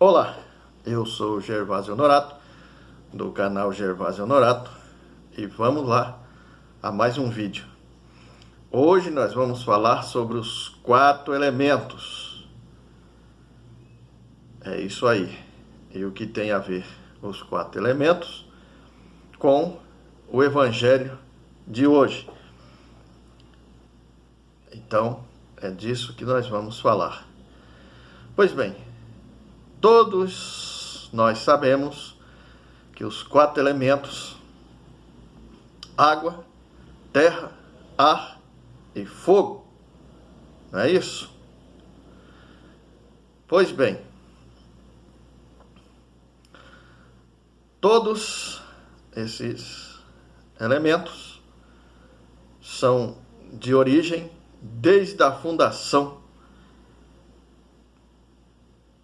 Olá, eu sou o Gervásio Honorato, do canal Gervásio Honorato, e vamos lá a mais um vídeo. Hoje nós vamos falar sobre os 4 elementos. É isso aí. E o que tem a ver os 4 elementos com o Evangelho de hoje. Então, é disso que nós vamos falar. Pois bem, todos nós sabemos que os 4 elementos, água, terra, ar e fogo, não é isso? Pois bem, todos esses elementos são de origem desde a fundação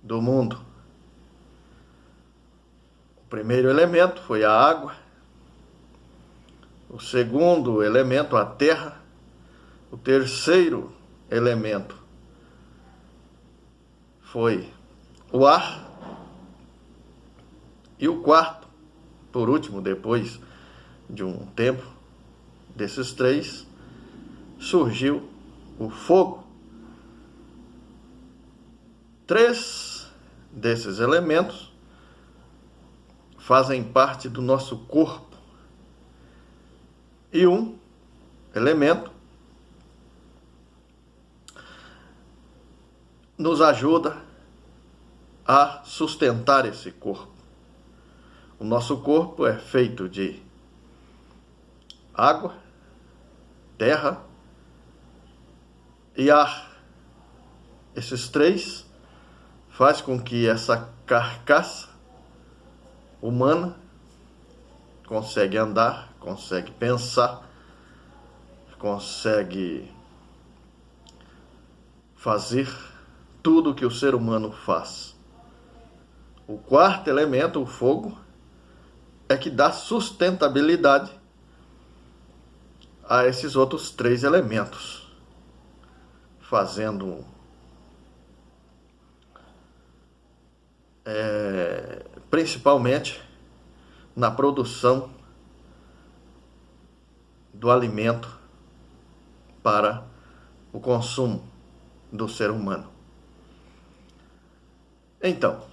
do mundo. O primeiro elemento foi a água, o segundo elemento a terra, o terceiro elemento foi o ar, e o quarto, por último, depois de um tempo desses 3, surgiu o fogo. 3 desses elementos fazem parte do nosso corpo, e um elemento nos ajuda a sustentar esse corpo. O nosso corpo é feito de água, terra e ar. Esses 3 faz com que essa carcaça humana consegue andar, consegue pensar, consegue fazer tudo o que o ser humano faz. O quarto elemento, o fogo, é que dá sustentabilidade a esses outros 3 elementos, fazendo principalmente na produção do alimento para o consumo do ser humano. Então,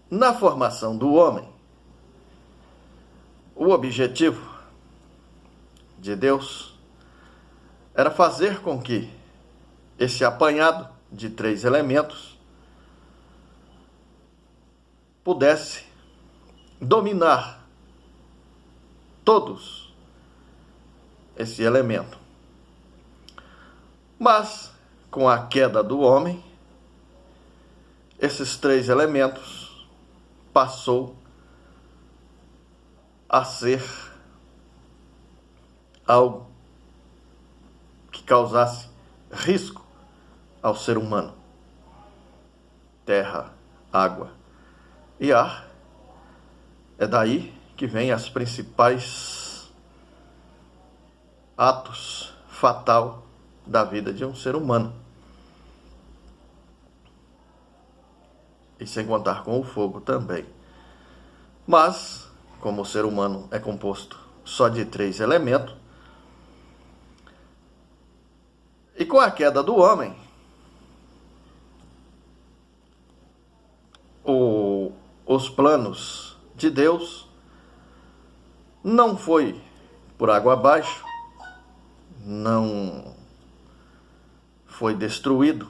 na formação do homem, o objetivo de Deus era fazer com que esse apanhado de 3 elementos pudesse dominar todos esse elemento. Mas, com a queda do homem, esses 3 elementos passou a ser algo que causasse risco ao ser humano. Terra, água e ar. É daí que vem as principais atos fatal da vida de um ser humano. E sem contar com o fogo também. Mas, como o ser humano é composto só de 3 elementos, e com a queda do homem, os planos de Deus não foi por água abaixo, não foi destruído,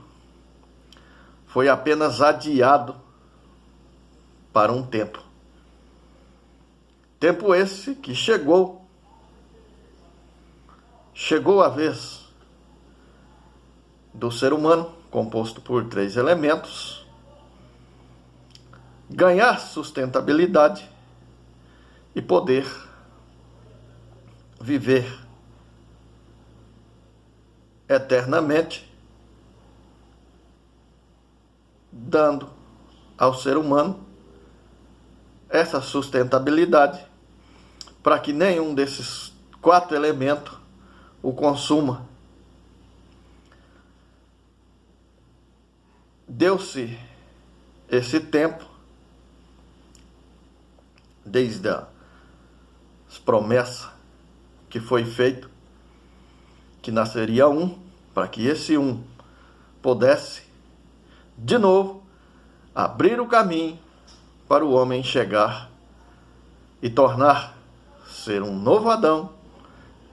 foi apenas adiado para um tempo. Tempo esse que chegou a vez do ser humano, composto por 3 elementos, ganhar sustentabilidade e poder viver eternamente, dando ao ser humano essa sustentabilidade para que nenhum desses 4 elementos o consuma. Deu-se esse tempo, desde as promessas que foi feito, que nasceria um, para que esse um pudesse, de novo, abrir o caminho para o homem chegar e tornar ser um novo Adão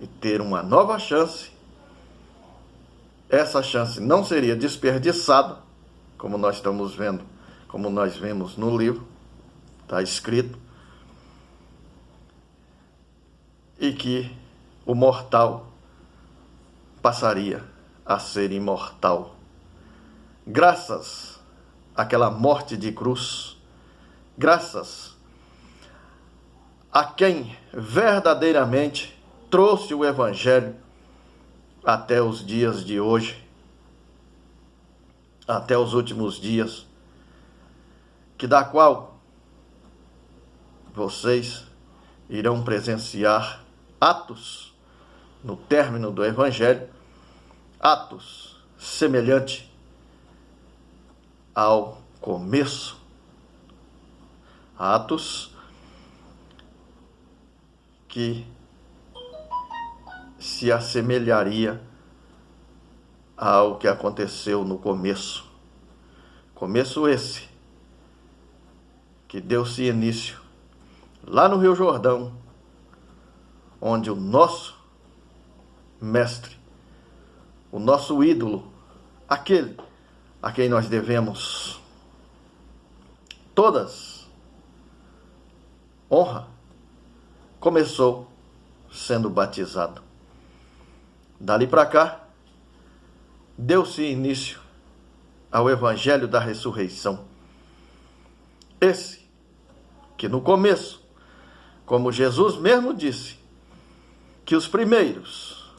e ter uma nova chance. Essa chance não seria desperdiçada, como nós estamos vendo, como nós vemos no livro, está escrito, e que o mortal passaria a ser imortal. Graças àquela morte de cruz, graças a quem verdadeiramente trouxe o Evangelho até os dias de hoje, até os últimos dias, que da qual vocês irão presenciar atos no término do Evangelho, atos semelhantes ao começo, atos que se assemelharia ao que aconteceu no começo. Começo esse que deu-se início lá no Rio Jordão, onde o nosso mestre, o nosso ídolo, aquele a quem nós devemos todas honra, começou sendo batizado. Dali para cá, deu-se início ao Evangelho da Ressurreição. Esse que no começo, como Jesus mesmo disse, que os primeiros,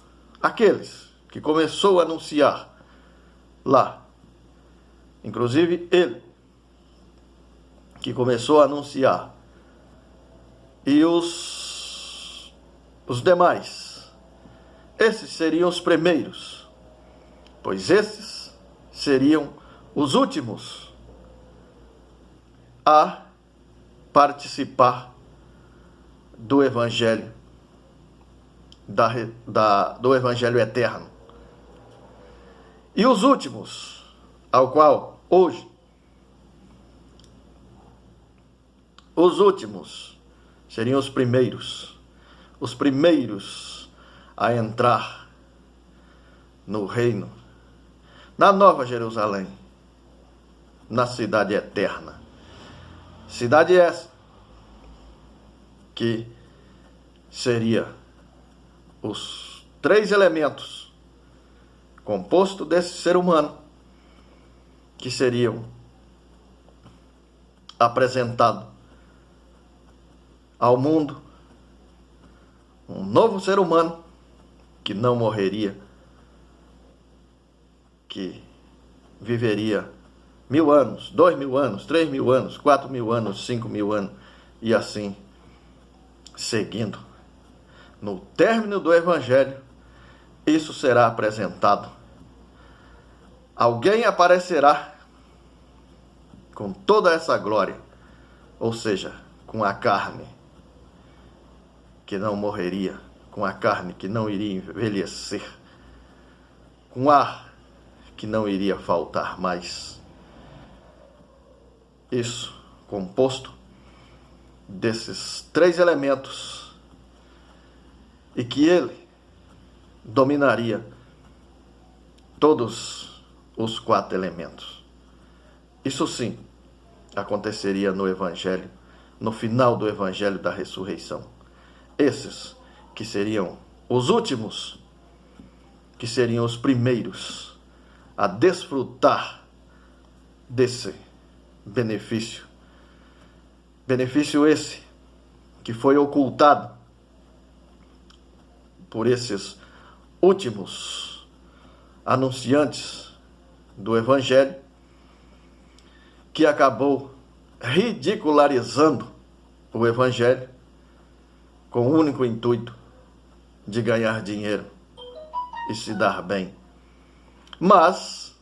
aqueles que começou a anunciar lá, inclusive ele, que começou a anunciar, e os demais, esses seriam os primeiros, pois esses seriam os últimos a participar do Evangelho, do Evangelho eterno. E os últimos, ao qual hoje, os últimos seriam os primeiros a entrar no reino, na Nova Jerusalém, na cidade eterna. Cidade essa que seria os 3 elementos composto desse ser humano, que seriam apresentados ao mundo, um novo ser humano que não morreria, que viveria 1000 anos, 2000 anos, 3000 anos, 4000 anos, 5000 anos, e assim seguindo. No término do Evangelho, isso será apresentado. Alguém aparecerá com toda essa glória, ou seja, com a carne que não morreria, com a carne que não iria envelhecer, com ar que não iria faltar mais. Isso composto desses 3 elementos, e que ele dominaria todos os 4 elementos. Isso sim aconteceria no Evangelho, no final do Evangelho da Ressurreição. Esses que seriam os últimos, que seriam os primeiros a desfrutar desse benefício. Benefício esse que foi ocultado por esses últimos anunciantes do Evangelho, que acabou ridicularizando o Evangelho com o único intuito de ganhar dinheiro e se dar bem. Mas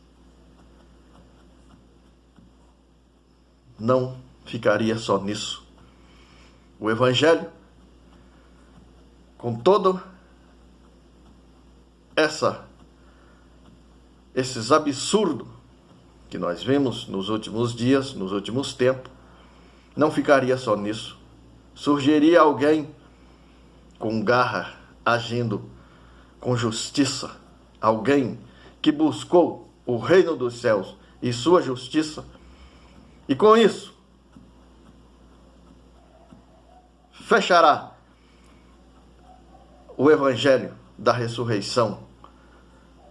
não ficaria só nisso. O Evangelho, com todo esses absurdos que nós vimos nos últimos dias, nos últimos tempos, não ficaria só nisso. Surgiria alguém com garra, agindo com justiça, alguém que buscou o reino dos céus e sua justiça, e com isso fechará o evangelho da ressurreição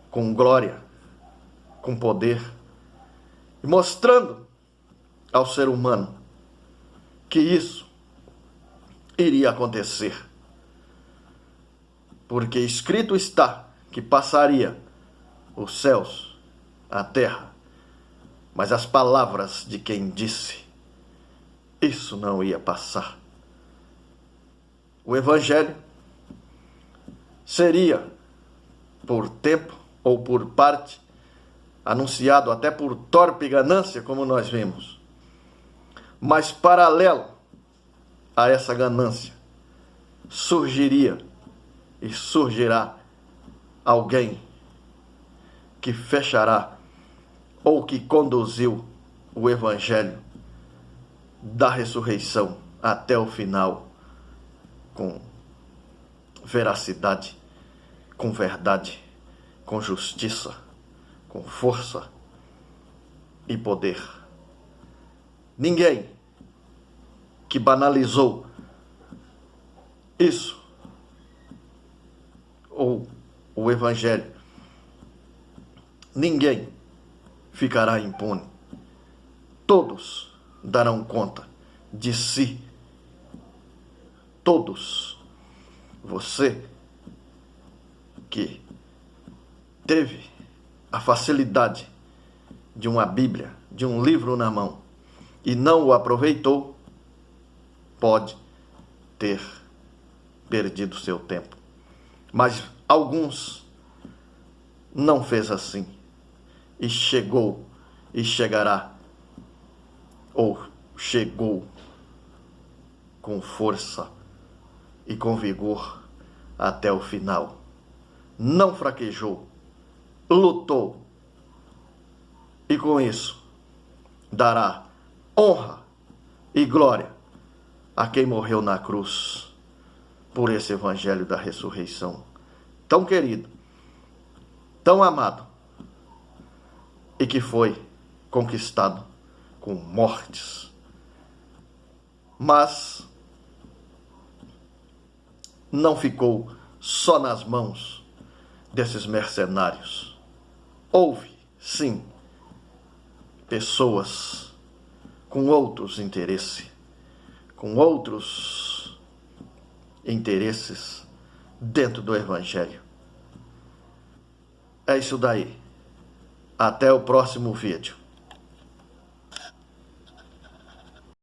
com glória, com poder, e mostrando ao ser humano que isso iria acontecer. Porque escrito está que passaria os céus, a terra, mas as palavras de quem disse, isso não ia passar. O evangelho seria, por tempo ou por parte, anunciado até por torpe ganância, como nós vimos. Mas paralelo a essa ganância, surgiria e surgirá alguém que fechará ou que conduziu o evangelho da ressurreição até o final com veracidade, com verdade, com justiça, com força e poder. Ninguém que banalizou isso, ou o evangelho, ninguém ficará impune. Todos darão conta de si. Todos. Você que teve a facilidade de uma Bíblia, de um livro na mão, e não o aproveitou, pode ter perdido seu tempo. Mas alguns não fez assim, e chegou, e chegará, ou chegou com força e com vigor até o final. Não fraquejou, lutou, e com isso dará honra e glória a quem morreu na cruz por esse evangelho da ressurreição tão querido, tão amado, e que foi conquistado com mortes. Mas não ficou só nas mãos desses mercenários. Houve, sim, pessoas com outros interesses, dentro do evangelho. É isso daí. Até o próximo vídeo.